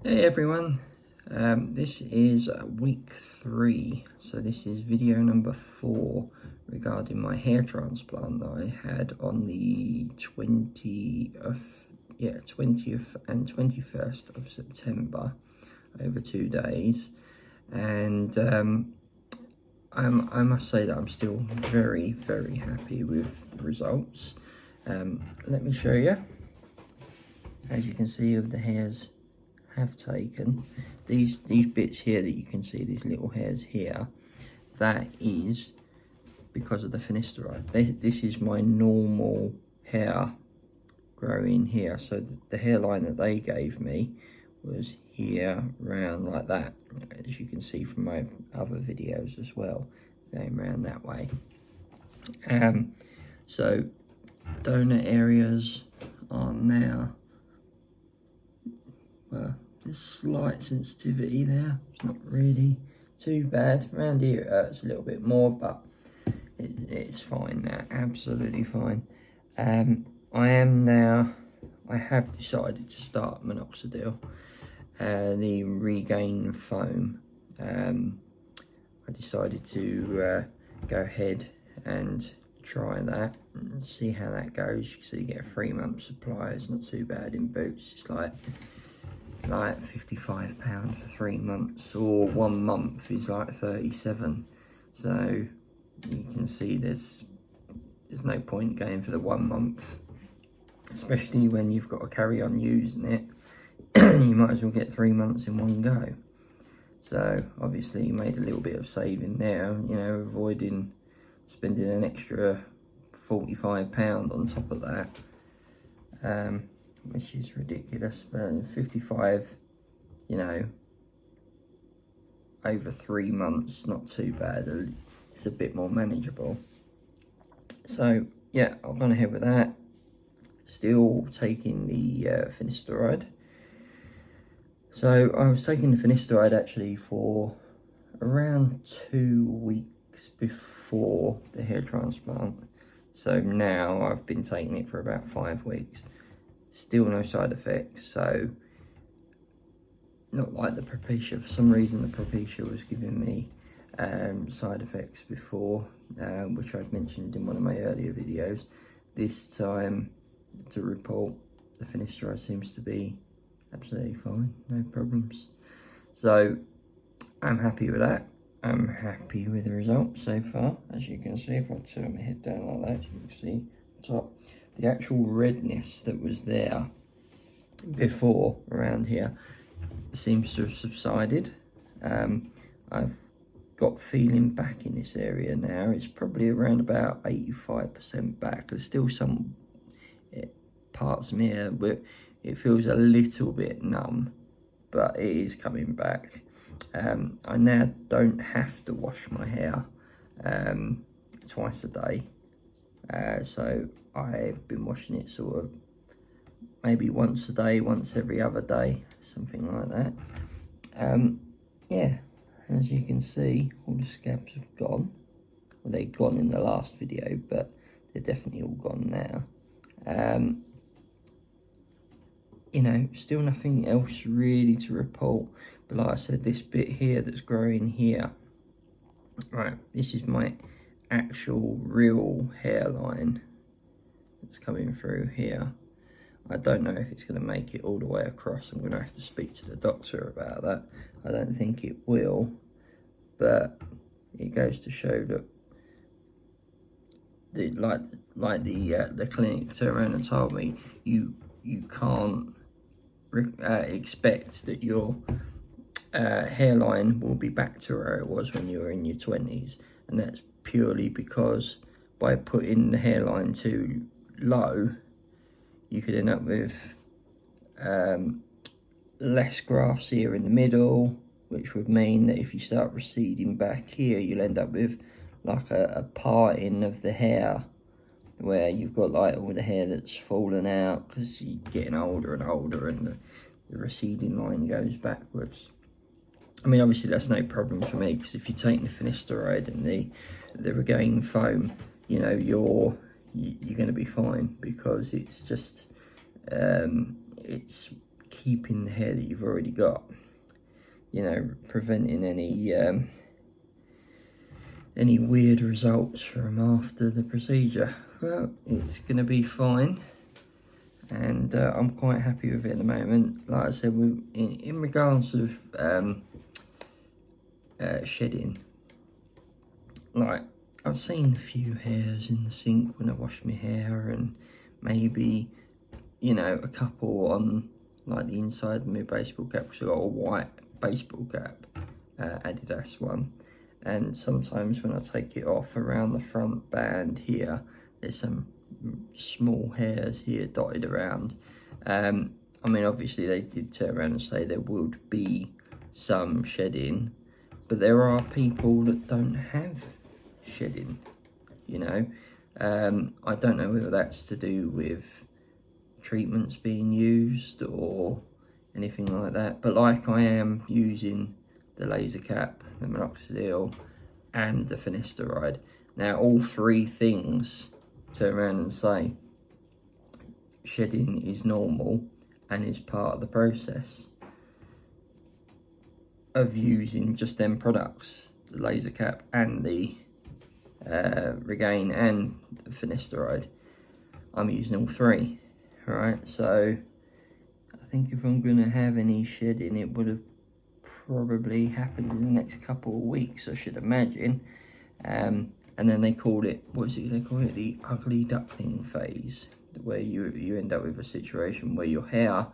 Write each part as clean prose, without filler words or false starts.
Hey everyone, this is week 3, so this is video number 4 regarding my hair transplant that I had on the 20th and 21st of September, over 2 days, and I must say that I'm still very happy with the results. Let me show you. As you can see, of the hairs have taken, these bits here that you can see, these little hairs here, that is because of the finasteride. This is my normal hair growing here, so the hairline that they gave me was here round like that, as you can see from my other videos as well, going around that way. So donor areas are now, well, there's slight sensitivity there. It's not really too bad. Around here it hurts a little bit more, but it's fine now, absolutely fine. I have decided to start minoxidil, the regain foam. I decided to go ahead and try that and see how that goes. So you get a 3-month supply. It's not too bad in Boots. It's like £55 for 3 months, or 1 month is like 37. So you can see there's no point going for the 1 month, especially when you've got to carry on using it. You might as well get 3 months in one go. So obviously you made a little bit of saving there, you know, avoiding spending an extra £45 on top of that, which is ridiculous. But 55, you know, over 3 months, not too bad. It's a bit more manageable. So yeah, I've gone ahead with that. Still taking the finasteride. So I was taking the finasteride actually for around 2 weeks before the hair transplant. So now I've been taking it for about 5 weeks. Still no side effects, so not like the Propecia. For some reason the Propecia was giving me side effects before, which I've mentioned in one of my earlier videos. This time, to report, the finasteride seems to be absolutely fine, no problems. So I'm happy with that. I'm happy with the results so far. As you can see, if I turn my head down like that, you can see top. The actual redness that was there before around here seems to have subsided. I've got feeling back in this area now. It's probably around about 85% back. There's still some parts of me here where it feels a little bit numb, but it is coming back. I now don't have to wash my hair twice a day, so I've been washing it sort of maybe once a day, once every other day, something like that. Yeah, as you can see, all the scabs have gone. Well, they've gone in the last video, but they're definitely all gone now. You know, still nothing else really to report, but like I said, this bit here that's growing here, right, this is my actual real hairline that's coming through here. I don't know if it's going to make it all the way across. I'm going to have to speak to the doctor about that. I don't think it will, but it goes to show that the clinic turned around and told me you can't expect that your hairline will be back to where it was when you were in your 20s, and that's purely because by putting the hairline too low, you could end up with less grafts here in the middle, which would mean that if you start receding back here, you'll end up with like a parting of the hair, where you've got like all the hair that's fallen out because you're getting older and older, and the receding line goes backwards. I mean, obviously that's no problem for me, because if you're taking the finasteride and the regain foam, you know, you're going to be fine, because it's just it's keeping the hair that you've already got, you know, preventing any weird results from after the procedure. Well, it's going to be fine, and I'm quite happy with it at the moment. Like I said, in regards of shedding, like, I've seen a few hairs in the sink when I wash my hair, and maybe, you know, a couple on like the inside of my baseball cap, because I've got a white baseball cap, Adidas one, and sometimes when I take it off around the front band here, there's some small hairs here dotted around. I mean, obviously they did turn around and say there would be some shedding, but there are people that don't have shedding, you know. I don't know whether that's to do with treatments being used or anything like that, but like, I am using the laser cap, the minoxidil, and the finasteride. Now, all three things turn around and say shedding is normal and is part of the process of using just them products, the laser cap and the Regain and the finasteride. I'm using all three, right? So I think if I'm gonna have any shedding, it would have probably happened in the next couple of weeks, I should imagine. And then they call it, what is it they call it, the ugly duckling phase, where you end up with a situation where your hair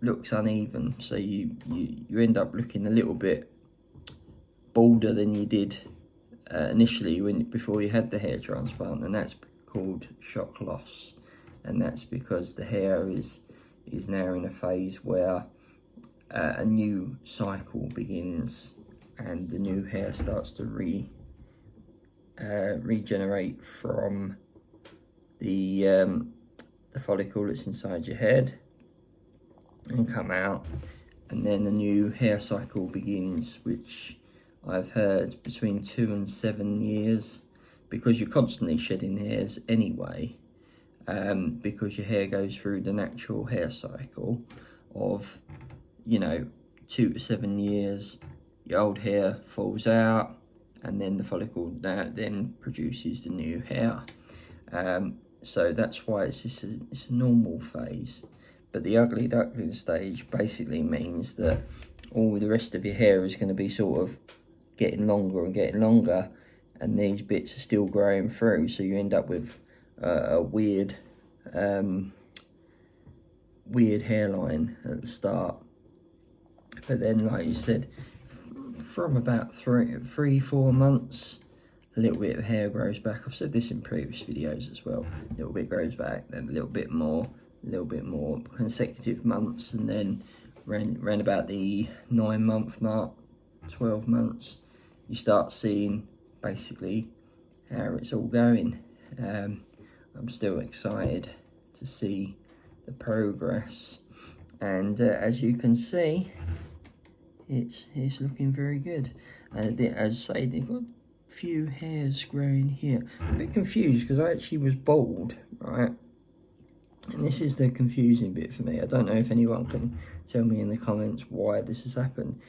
looks uneven, so you end up looking a little bit balder than you did initially before you had the hair transplant, and that's called shock loss, and that's because the hair is now in a phase where a new cycle begins, and the new hair starts to regenerate from the follicle that's inside your head and come out, and then the new hair cycle begins, which I've heard between 2 and 7 years, because you're constantly shedding hairs anyway, because your hair goes through the natural hair cycle of, you know, 2 to 7 years, your old hair falls out, and then the follicle that then produces the new hair. So that's why it's a normal phase. But the ugly duckling stage basically means that all the rest of your hair is going to be sort of getting longer and getting longer, and these bits are still growing through, so you end up with a weird hairline at the start. But then, like you said, from about 3-4 months, a little bit of hair grows back. I've said this in previous videos as well. A little bit grows back, then a little bit more consecutive months, and then around about the 9-month mark, 12 months, you start seeing basically how it's all going. I'm still excited to see the progress, and as you can see, it's looking very good. As I say, they've got a few hairs growing here. I'm a bit confused because I actually was bald, right? And this is the confusing bit for me. I don't know if anyone can tell me in the comments why this has happened.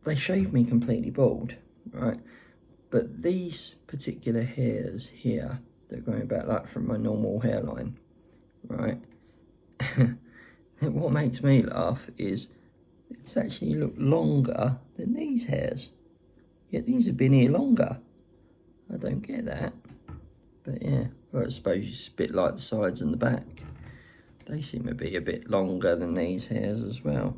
They shaved me completely bald, right? But these particular hairs here, they're going back like from my normal hairline, right? What makes me laugh is it's actually look longer than these hairs. Yet these have been here longer. I don't get that. But yeah, well, I suppose it's a bit like the sides and the back. They seem to be a bit longer than these hairs as well.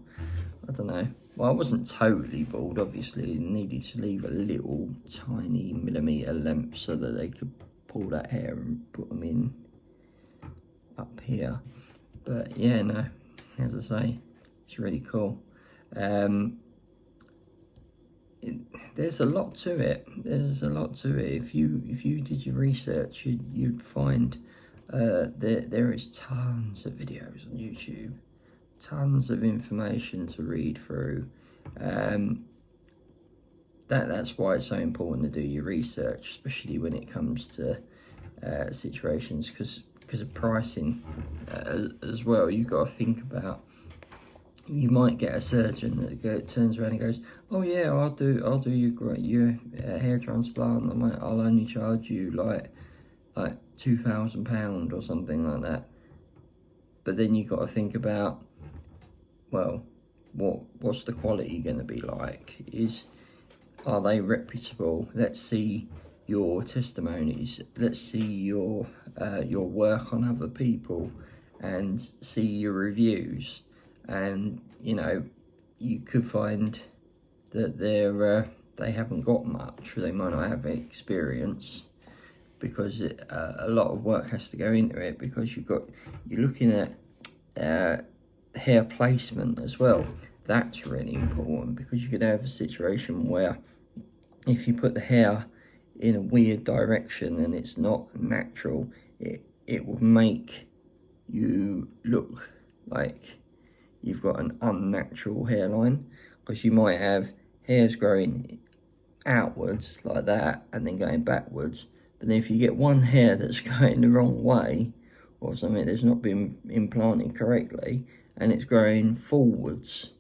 I don't know. Well, I wasn't totally bald, obviously. I needed to leave a little tiny millimetre length so that they could pull that hair and put them in up here. But yeah, no, as I say, it's really cool. There's a lot to it. There's a lot to it. If you did your research, you'd find there is tons of videos on YouTube, tons of information to read through. That's why it's so important to do your research, especially when it comes to situations, because because of pricing as well. You've got to think about, you might get a surgeon that turns around and goes, oh yeah, I'll do your hair transplant. I'll only charge you like £2,000 or something like that. But then you've got to think about, well, what's the quality going to be like? Are they reputable? Let's see your testimonies. Let's see your work on other people, and see your reviews. And you could find that they haven't got much, or they might not have experience, because a lot of work has to go into it, because you're looking at hair placement as well. That's really important, because you could have a situation where if you put the hair in a weird direction and it's not natural, it will make you look like you've got an unnatural hairline, because you might have hairs growing outwards like that and then going backwards. But then if you get one hair that's going the wrong way, or something that's not been implanted correctly, and it's growing forwards,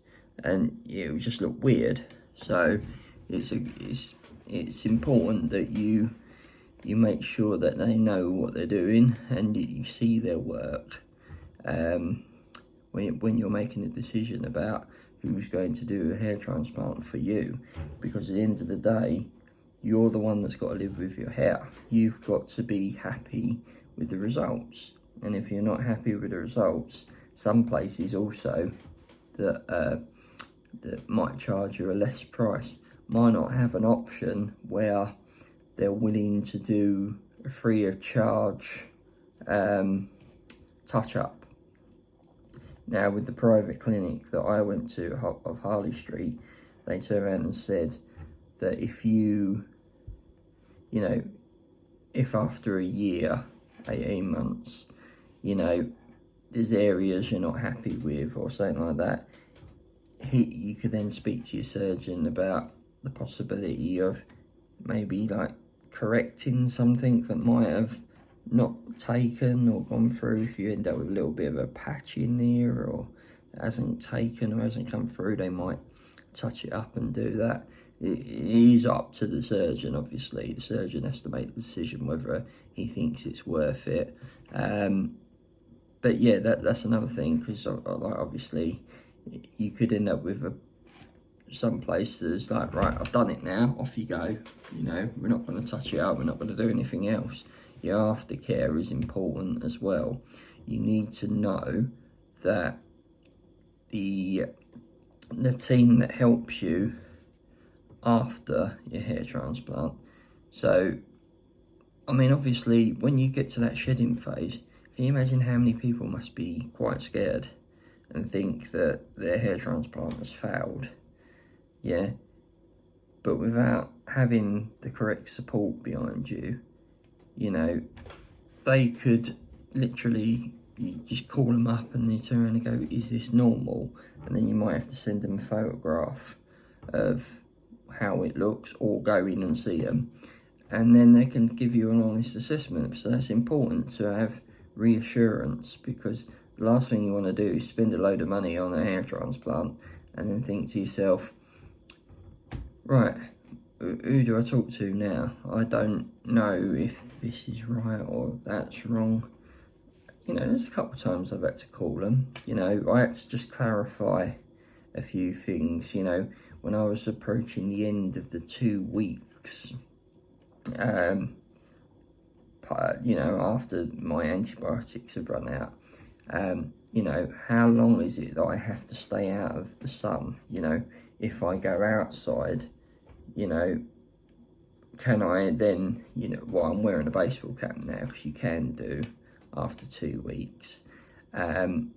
and it will just look weird. So it's important that you make sure that they know what they're doing, and you see their work when you're making a decision about who's going to do a hair transplant for you. Because at the end of the day, you're the one that's got to live with your hair. You've got to be happy with the results. And if you're not happy with the results, some places also that might charge you a less price might not have an option where they're willing to do a free of charge touch-up. Now, with the private clinic that I went to of Harley Street, they turned around and said that if after a year, 18 months, there's areas you're not happy with or something like that, you could then speak to your surgeon about the possibility of maybe like correcting something that might have not taken or gone through. If you end up with a little bit of a patch in there, or it hasn't taken or hasn't come through, they might touch it up and do that. It is up to the surgeon, obviously. The surgeon has to make the decision whether he thinks it's worth it. But yeah, that's another thing, because obviously you could end up with some places like, right, I've done it now, off you go. We're not going to touch it up, we're not going to do anything else. Your aftercare is important as well. You need to know that the team that helps you after your hair transplant. So, obviously, when you get to that shedding phase, can you imagine how many people must be quite scared and think that their hair transplant has failed? Yeah, but without having the correct support behind you, they could literally, you just call them up and they turn around and go, is this normal? And then you might have to send them a photograph of how it looks, or go in and see them, and then they can give you an honest assessment. So that's important, to have reassurance, because the last thing you want to do is spend a load of money on a hair transplant and then think to yourself, right, who do I talk to now? I don't know if this is right or that's wrong. There's a couple of times I've had to call them. I had to just clarify a few things. When I was approaching the end of the 2 weeks, after my antibiotics have run out, how long is it that I have to stay out of the sun? If I go outside, can I then, I'm wearing a baseball cap now, because you can do after 2 weeks. They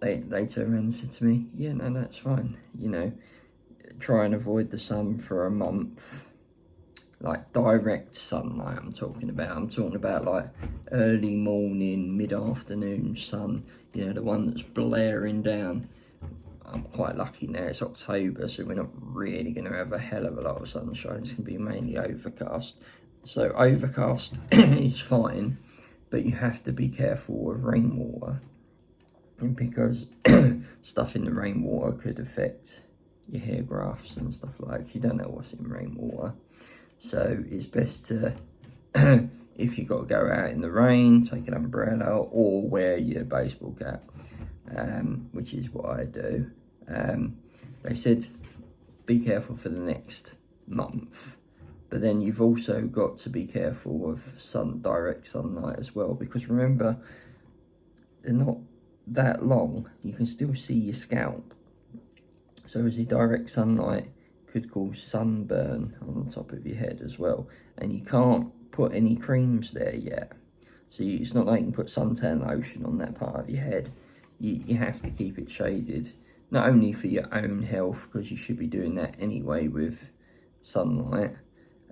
turned around and said to me, yeah, no, that's fine. Try and avoid the sun for a month. Like direct sunlight I'm talking about like early morning, mid-afternoon sun, the one that's blaring down. I'm quite lucky now, it's October, so we're not really going to have a hell of a lot of sunshine. It's going to be mainly overcast. So overcast is fine, but you have to be careful of rainwater, because stuff in the rainwater could affect your hair grafts and stuff like that. You don't know what's in rainwater. So it's best to, if you've got to go out in the rain, take an umbrella or wear your baseball cap, which is what I do. They said be careful for the next month, but then you've also got to be careful of direct sunlight as well, because remember, they're not that long. You can still see your scalp. So obviously direct sunlight could cause sunburn on the top of your head as well, and you can't put any creams there yet. So it's not like you can put suntan lotion on that part of your head. You have to keep it shaded, not only for your own health, because you should be doing that anyway with sunlight,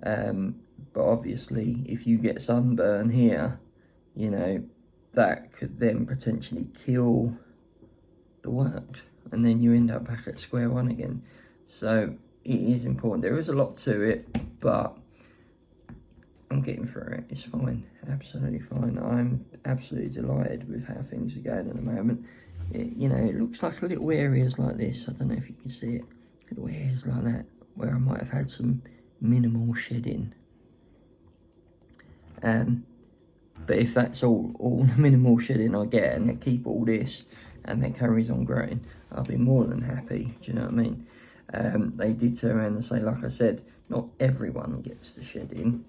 but obviously if you get sunburn here, you know, that could then potentially kill the work, and then you end up back at square one again. So it is important. There is a lot to it, but I'm getting through it. It's fine, absolutely fine. I'm absolutely delighted with how things are going at the moment. You know, it looks like little areas like this. I don't know if you can see it. Little areas like that where I might have had some minimal shedding. But if that's all the minimal shedding I get, and they keep all this and that carries on growing, I'll be more than happy. Do you know what I mean? They did turn around and say, like I said, not everyone gets the shedding,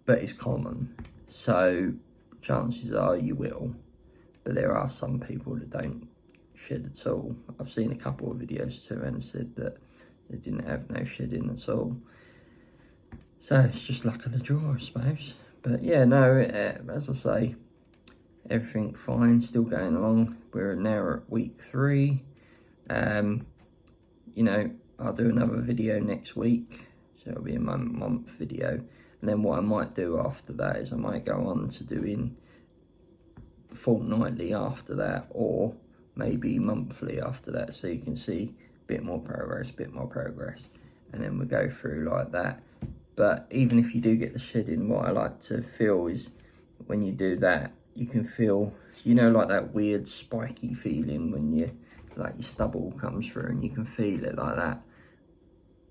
but it's common. So chances are you will. But there are some people that don't shed at all. I've seen a couple of videos turn around and said that they didn't have no shedding at all. So it's just luck of the draw, I suppose. But yeah, no, as I say, everything fine, still going along. We're now at week 3. You know, I'll do another video next week, so it'll be a month video. And then what I might do after that is I might go on to doing fortnightly after that, or maybe monthly after that, so you can see a bit more progress, and then we'll go through like that. But even if you do get the shedding, what I like to feel is when you do that, you can feel, you know, like that weird spiky feeling when like your stubble comes through, and you can feel it like that.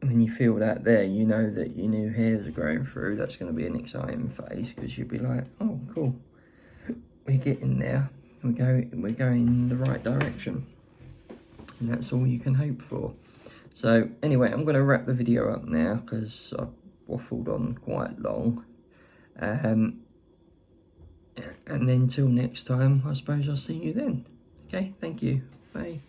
And when you feel that there, you know that your new hairs are growing through. That's going to be an exciting phase, because you'll be like, oh, cool, we're getting there. We're going in the right direction, and that's all you can hope for. So anyway, I'm going to wrap the video up now, because I've waffled on quite long. And then till next time, I suppose I'll see you then. Okay, thank you. Bye.